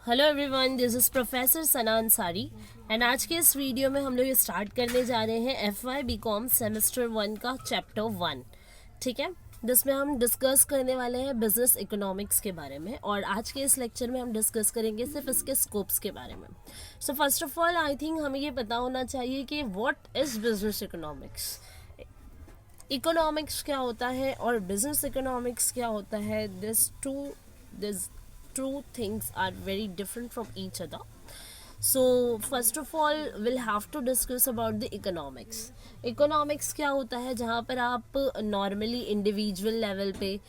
Hello everyone, this is professor Sana Ansari and आज के इस वीडियो में हम लोग स्टार्ट करने जा रहे हैं FY BCom सेमेस्टर 1 का चैप्टर 1। ठीक है, जिसमें हम डिस्कस करने वाले हैं बिजनेस इकोनॉमिक्स के बारे में। और आज के इस लेक्चर में हम डिस्कस करेंगे सिर्फ इसके स्कोप्स के बारे में। So first of all I think हमें ये पता होना चाहिए कि what is business economics. Economics क्या होता है और बिजनेस इकोनॉमिक्स क्या होता है। This two things are very different from each other. So first of all we'll have to discuss about the economics. Economics क्या होता है, जहाँ पर आप नॉर्मली इंडिविजुअल लेवल पे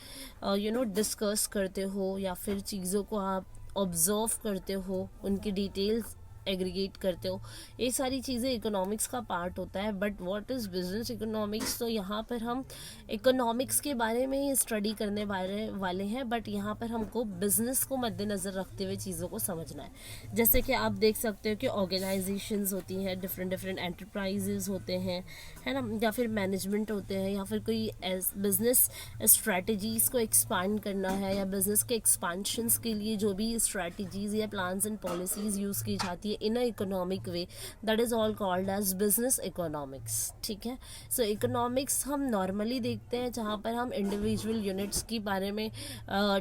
डिस्कस करते हो या फिर चीज़ों को आप ऑब्जर्व करते हो, उनकी डिटेल्स एग्रीगेट करते हो। ये सारी चीज़ें इकोनॉमिक्स का पार्ट होता है। But what is business economics, तो यहाँ पर हम इकोनॉमिक्स के बारे में ही स्टडी करने वाले हैं। बट यहाँ पर हमको बिजनेस को मद्देनज़र रखते हुए चीज़ों को समझना है। जैसे कि आप देख सकते हो कि ऑर्गेनाइजेशंस होती हैं, डिफरेंट एंटरप्राइजेज होते हैं, है ना, या फिर मैनेजमेंट होते हैं, या फिर कोई बिजनेस स्ट्रैटेजीज़ को एक्सपांड करना है, या बिजनेस के एक्सपांशंस के लिए जो भी स्ट्रैटेजीज़ या प्लान्स एंड पॉलिसीज़ यूज़ की जाती है in a economic way, that is all called as business economics. ठीक है, सो इकोनॉमिक्स हम नॉर्मली देखते हैं जहाँ पर हम इंडिविजुअल यूनिट्स के बारे में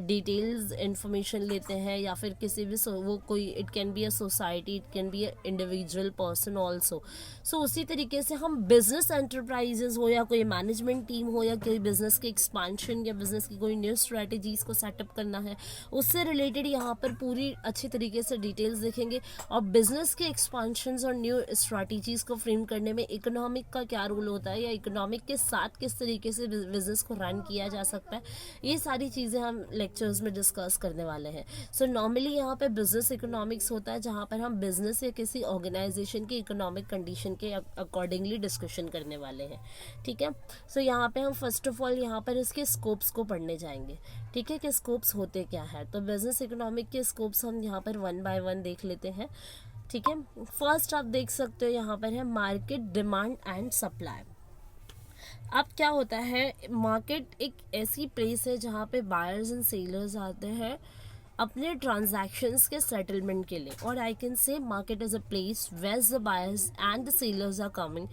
डिटेल्स इंफॉर्मेशन लेते हैं, या फिर किसी भी वो कोई, it can be a society, it can be a individual person also. So उसी तरीके से हम बिजनेस एंटरप्राइजेज हो, या कोई मैनेजमेंट टीम हो, या कोई बिजनेस के एक्सपांशन या बिजनेस की कोई न्यू स्ट्रैटेजीज को सेटअप करना है, उससे रिलेटेड यहाँ पर पूरी अच्छी तरीके से डिटेल्स देखेंगे। और बिजनेस के एक्सपांशंस और न्यू स्ट्रैटेजीज को फ्रेम करने में इकोनॉमिक का क्या रोल होता है, या इकोनॉमिक के साथ किस तरीके से बिजनेस को रन किया जा सकता है, ये सारी चीज़ें हम लेक्चर्स में डिस्कस करने वाले हैं। सो नॉर्मली यहाँ पे बिजनेस इकोनॉमिक्स होता है जहाँ पर हम बिजनेस या किसी ऑर्गेनाइजेशन की इकोनॉमिक कंडीशन के अकॉर्डिंगली डिस्कशन करने वाले हैं। ठीक है, सो यहाँ पे हम फर्स्ट ऑफ ऑल यहाँ पर इसके स्कोप्स को पढ़ने जाएंगे। ठीक है, कि स्कोप्स होते क्या है। तो बिजनेस इकोनॉमिक के स्कोप्स हम यहाँ पर 1 बाय 1 देख लेते हैं। ठीक है, फर्स्ट आप देख सकते हो यहाँ पर है मार्केट डिमांड एंड सप्लाई। अब क्या होता है, मार्केट एक ऐसी प्लेस है जहाँ पे बायर्स एंड सेलर्स आते हैं अपने ट्रांजैक्शंस के सेटलमेंट के लिए। और I can say market is a place where the buyers and the sellers are coming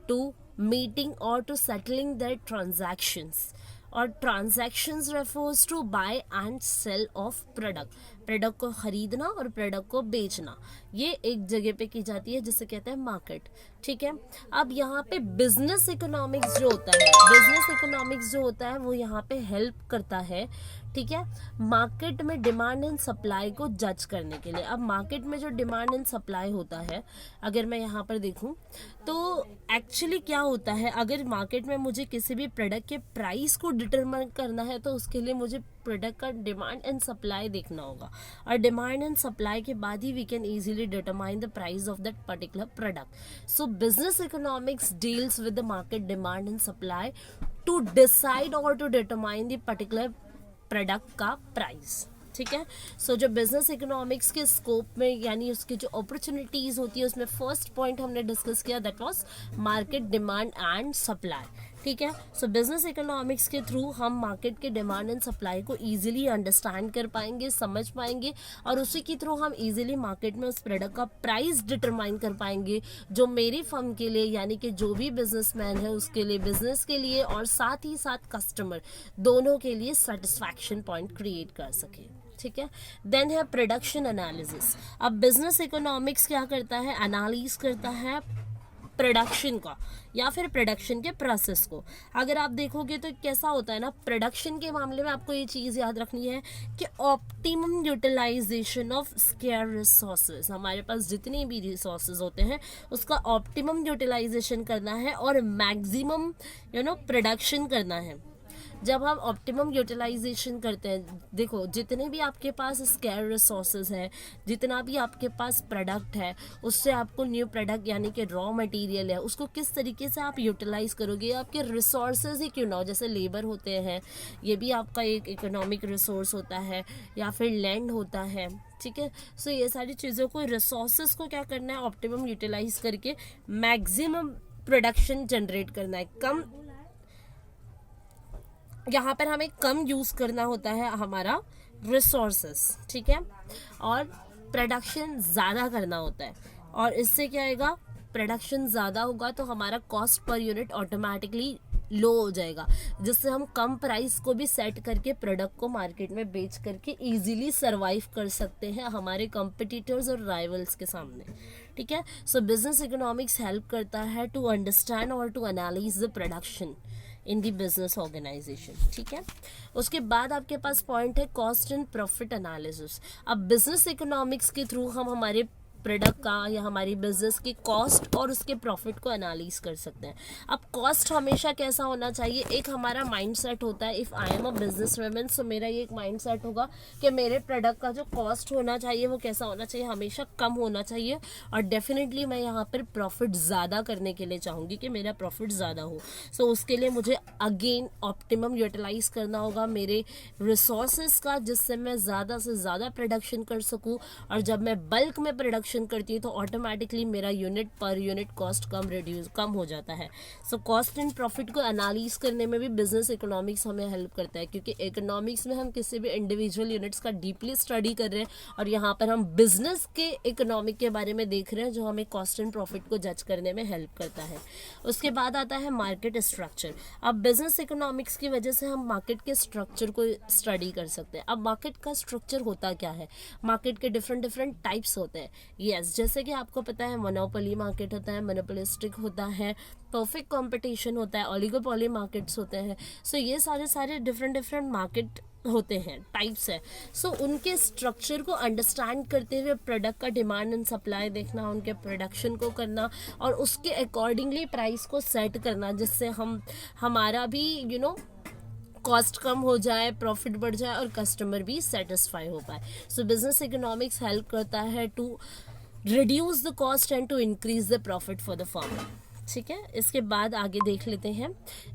to meeting और टू सेटलिंग देयर ट्रांजैक्शंस। और transactions refers to buy and sell of product को खरीदना और product को बेचना, ये एक जगह पे की जाती है जिसे कहते हैं मार्केट। ठीक है, अब यहाँ पे बिजनेस इकोनॉमिक्स जो होता है वो यहाँ पे हेल्प करता है। ठीक है, मार्केट में डिमांड एंड सप्लाई को जज करने के लिए। अब मार्केट में जो डिमांड एंड सप्लाई होता है, अगर मैं यहाँ पर देखूँ तो एक्चुअली क्या होता है, अगर मार्केट में मुझे किसी भी प्रोडक्ट के प्राइस को डिटरमाइन करना है तो उसके लिए मुझे प्रोडक्ट का डिमांड एंड सप्लाई देखना होगा। और डिमांड एंड सप्लाई के बाद ही we can easily determine the price of that particular product. So business economics deals with the market demand and supply to decide or to determine the particular product का price. ठीक है, सो जो business economics के scope में यानी उसकी जो opportunities होती है उसमें फर्स्ट पॉइंट हमने डिस्कस किया, that was market demand and supply. ठीक है, सो बिजनेस इकोनॉमिक्स के थ्रू हम मार्केट के डिमांड एंड सप्लाई को इजीली अंडरस्टैंड कर पाएंगे, समझ पाएंगे, और उसी के थ्रू हम इजीली मार्केट में उस प्रोडक्ट का प्राइस डिटरमाइन कर पाएंगे जो मेरी फर्म के लिए, यानी कि जो भी बिजनेसमैन है उसके लिए, बिजनेस के लिए और साथ ही साथ कस्टमर दोनों के लिए सेटिस्फैक्शन पॉइंट क्रिएट कर सके। ठीक है, देन है प्रोडक्शन एनालिसिस। अब बिजनेस इकोनॉमिक्स क्या करता है, एनालिसिस करता है प्रोडक्शन का या फिर प्रोडक्शन के प्रोसेस को। अगर आप देखोगे तो कैसा होता है ना, प्रोडक्शन के मामले में आपको ये चीज़ याद रखनी है कि optimum utilisation of scarce resources, हमारे पास जितने भी रिसोर्सेज होते हैं उसका ऑप्टिमम यूटिलाइजेशन करना है और मैक्सिमम प्रोडक्शन करना है। जब हम ऑप्टिमम यूटिलाइजेशन करते हैं, देखो जितने भी आपके पास स्केयर रिसोर्सेज है, जितना भी आपके पास प्रोडक्ट है, उससे आपको न्यू प्रोडक्ट यानी कि रॉ मटेरियल है उसको किस तरीके से आप यूटिलाइज करोगे। आपके रिसोर्सेज ही क्यों ना हो, जैसे लेबर होते हैं, ये भी आपका एक इकोनॉमिक रिसोर्स होता है, या फिर लैंड होता है। ठीक है, सो ये सारी चीज़ों को, रिसोर्सेज को क्या करना है, ऑप्टिमम यूटिलाइज करके मैक्सिमम प्रोडक्शन जनरेट करना है। कम यहाँ पर हमें कम यूज़ करना होता है हमारा रिसोर्सेस। ठीक है, और प्रोडक्शन ज़्यादा करना होता है, और इससे क्या आएगा, प्रोडक्शन ज़्यादा होगा तो हमारा कॉस्ट पर यूनिट ऑटोमेटिकली लो हो जाएगा, जिससे हम कम प्राइस को भी सेट करके प्रोडक्ट को मार्केट में बेच करके इजीली सरवाइव कर सकते हैं हमारे कॉम्पिटिटर्स और राइवल्स के सामने। ठीक है, सो बिजनेस इकोनॉमिक्स हेल्प करता है टू अंडरस्टैंड और to analyse the production in the business organisation. ठीक है, उसके बाद आपके पास पॉइंट है कॉस्ट एंड प्रॉफिट एनालिसिस। अब बिजनेस इकोनॉमिक्स के थ्रू हम हमारे प्रोडक्ट का या हमारी बिजनेस की कॉस्ट और उसके प्रॉफिट को एनालाइज कर सकते हैं। अब कॉस्ट हमेशा कैसा होना चाहिए, एक हमारा माइंड सेट होता है, if I am a business woman, so मेरा ये एक माइंड सेट होगा कि मेरे प्रोडक्ट का जो कॉस्ट होना चाहिए वो कैसा होना चाहिए, हमेशा कम होना चाहिए, और डेफिनेटली मैं यहाँ पर प्रॉफिट ज़्यादा करने के लिए चाहूँगी कि मेरा प्रॉफिट ज़्यादा हो। सो उसके लिए मुझे अगेन ऑप्टिमम यूटिलाइज करना होगा मेरे रिसोर्सेज का, जिससे मैं ज़्यादा से ज़्यादा प्रोडक्शन कर सकूँ, और जब मैं बल्क में प्रोडक्शन करती हूँ तो ऑटोमेटिकली मेरा यूनिट पर यूनिट कॉस्ट कम हो जाता है। सो कॉस्ट एंड प्रॉफिट को एनालाइज करने में भी बिजनेस इकोनॉमिक्स हमें हेल्प करता है, क्योंकि इकोनॉमिक्स में हम किसी भी इंडिविजुअल यूनिट्स का डीपली स्टडी कर रहे हैं, और यहाँ पर हम बिजनेस के इकोनॉमिक के बारे में देख रहे हैं, जो हमें कॉस्ट एंड प्रॉफिट को जज करने में हेल्प करता है। उसके बाद आता है मार्केट स्ट्रक्चर। अब बिजनेस इकोनॉमिक्स की वजह से हम मार्केट के स्ट्रक्चर को स्टडी कर सकते हैं। अब मार्केट का स्ट्रक्चर होता क्या है, मार्केट के डिफरेंट टाइप्स होते हैं। यस, जैसे कि आपको पता है मोनोपोली मार्केट होता है, मोनोपोलिस्टिक होता है, परफेक्ट कंपटीशन होता है, ओलिगोपोली मार्केट्स होते हैं। सो ये सारे डिफरेंट मार्केट होते हैं, टाइप्स है। सो उनके स्ट्रक्चर को अंडरस्टैंड करते हुए प्रोडक्ट का डिमांड एंड सप्लाई देखना, उनके प्रोडक्शन को करना, और उसके अकॉर्डिंगली प्राइस को सेट करना, जिससे हम हमारा भी कॉस्ट कम हो जाए, प्रॉफिट बढ़ जाए, और कस्टमर भी सेटिस्फाई हो पाए। सो बिजनेस इकोनॉमिक्स हेल्प करता है to reduce the cost and to increase the profit for the farmer. ठीक है, इसके बाद आगे देख लेते हैं।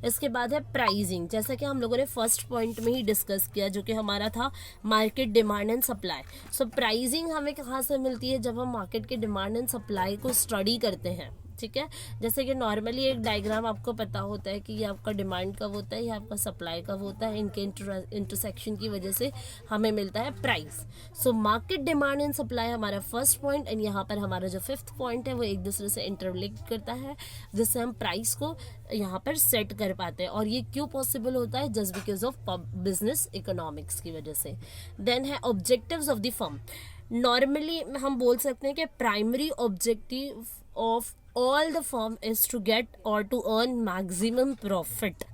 इसके बाद है प्राइसिंग, जैसा कि हम लोगों ने फर्स्ट पॉइंट में ही डिस्कस किया, जो कि हमारा था market demand and supply. So pricing हमें कहाँ से मिलती है, जब हम मार्केट के डिमांड एंड सप्लाई को स्टडी करते हैं। ठीक है, जैसे कि नॉर्मली एक डायग्राम आपको पता होता है कि ये आपका डिमांड कब होता है, ये आपका सप्लाई कब होता है, इनके इंटरसेक्शन की वजह से हमें मिलता है price. So market demand and supply हमारा फर्स्ट पॉइंट, एंड यहाँ पर हमारा जो फिफ्थ पॉइंट है वो एक दूसरे से इंटरलिंक करता है, जिससे हम प्राइस को यहाँ पर सेट कर पाते हैं। और ये क्यों पॉसिबल होता है, just because of business economics की वजह से। देन है objectives of the firm. Normally हम बोल सकते हैं कि primary objective of all the firm is to get और टू अर्न मैक्सिमम प्रॉफिट।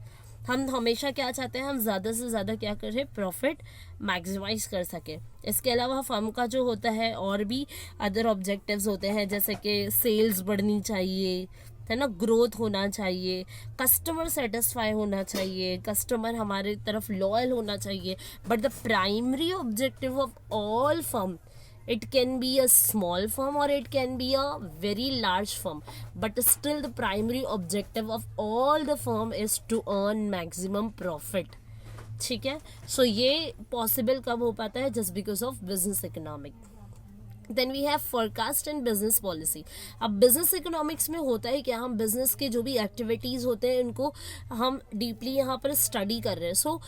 हम हमेशा क्या चाहते हैं, हम ज़्यादा से ज़्यादा क्या करें, प्रॉफिट मैक्सिमाइज कर सके। इसके अलावा फर्म का जो होता है और भी अदर ऑब्जेक्टिव्स होते हैं, जैसे कि सेल्स बढ़नी चाहिए, है ना, ग्रोथ होना चाहिए, कस्टमर सेटिस्फाई होना चाहिए, कस्टमर हमारे तरफ लॉयल होना चाहिए। But the primary objective of all firm, it can be a small firm or it can be a very large firm, but still the primary objective of all the firm is to earn maximum profit. ठीक है, सो ये possible कब हो पाता है, just because of business economic. Then we have forecast and business policy. अब business economics में होता है क्या, हम बिजनेस के जो भी एक्टिविटीज होते हैं उनको हम डीपली यहाँ पर स्टडी कर रहे हैं। So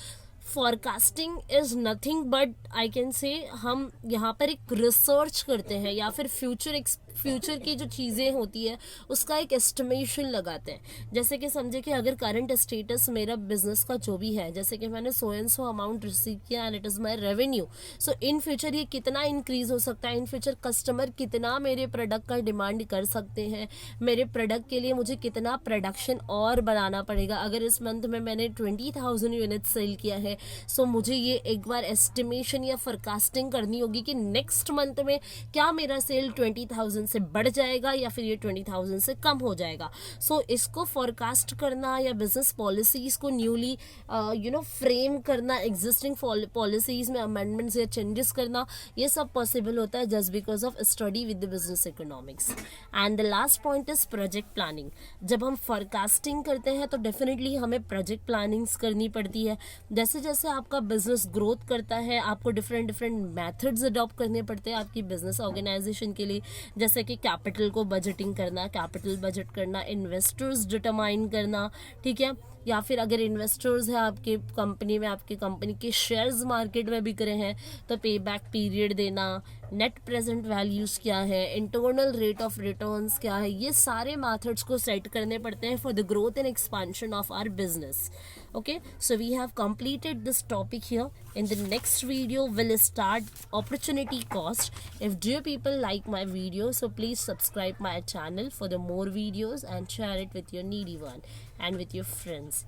forecasting is nothing but I can say हम यहाँ पर एक रिसर्च करते हैं, या फिर फ्यूचर की जो चीज़ें होती है उसका एक एस्टिमेशन लगाते हैं। जैसे कि समझे कि अगर करंट स्टेटस मेरा बिजनेस का जो भी है, जैसे कि मैंने so and so amount receive किया and it is my revenue, so in future ये कितना इंक्रीज हो सकता है, इन फ्यूचर कस्टमर कितना मेरे प्रोडक्ट का डिमांड कर सकते हैं, मेरे प्रोडक्ट के लिए मुझे कितना प्रोडक्शन और बढ़ाना पड़ेगा। अगर इस मंथ में मैंने 20,000 यूनिट सेल किया है, सो मुझे ये एक बार एस्टिमेशन या फोरकास्टिंग करनी होगी कि नेक्स्ट मंथ में क्या मेरा सेल 20,000 से बढ़ जाएगा या फिर ये 20,000 से कम हो जाएगा। सो इसको फोरकास्ट करना या बिजनेस पॉलिसीज को न्यूली फ्रेम करना, एग्जिस्टिंग पॉलिसीज में अमेंडमेंट्स या चेंजेस करना, ये सब पॉसिबल होता है just because of study with the business economics. And the last point is project planning. जब हम फोरकास्टिंग करते हैं तो डेफिनेटली हमें प्रोजेक्ट प्लानिंग्स करनी पड़ती है। जैसे जैसे आपका बिजनेस ग्रोथ करता है, आपको डिफरेंट मेथड्स अडॉप्ट करने पड़ते हैं आपकी बिजनेस ऑर्गेनाइजेशन के लिए, जैसे कि कैपिटल को बजटिंग करना, कैपिटल बजट करना, इन्वेस्टर्स डिटरमाइन करना, ठीक है, या फिर अगर इन्वेस्टर्स हैं आपके कंपनी में, आपके कंपनी के शेयर्स मार्केट में बिक रहे हैं, तो पे बैक पीरियड देना, नेट प्रेजेंट वैल्यूज़ क्या है, इंटरनल रेट ऑफ रिटर्न्स क्या है, ये सारे मेथड्स को सेट करने पड़ते हैं for the growth and expansion of our business. Okay, so we have completed this topic here. In the next video we'll start opportunity cost. If dear people like my video, so please subscribe my channel for the more videos and share it with your needy one and with your friends.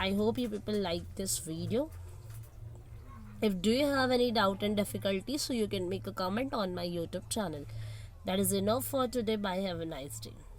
I hope you people like this video. If do you have any doubt and difficulty, so you can make a comment on my YouTube channel. That is enough for today. Bye, have a nice day.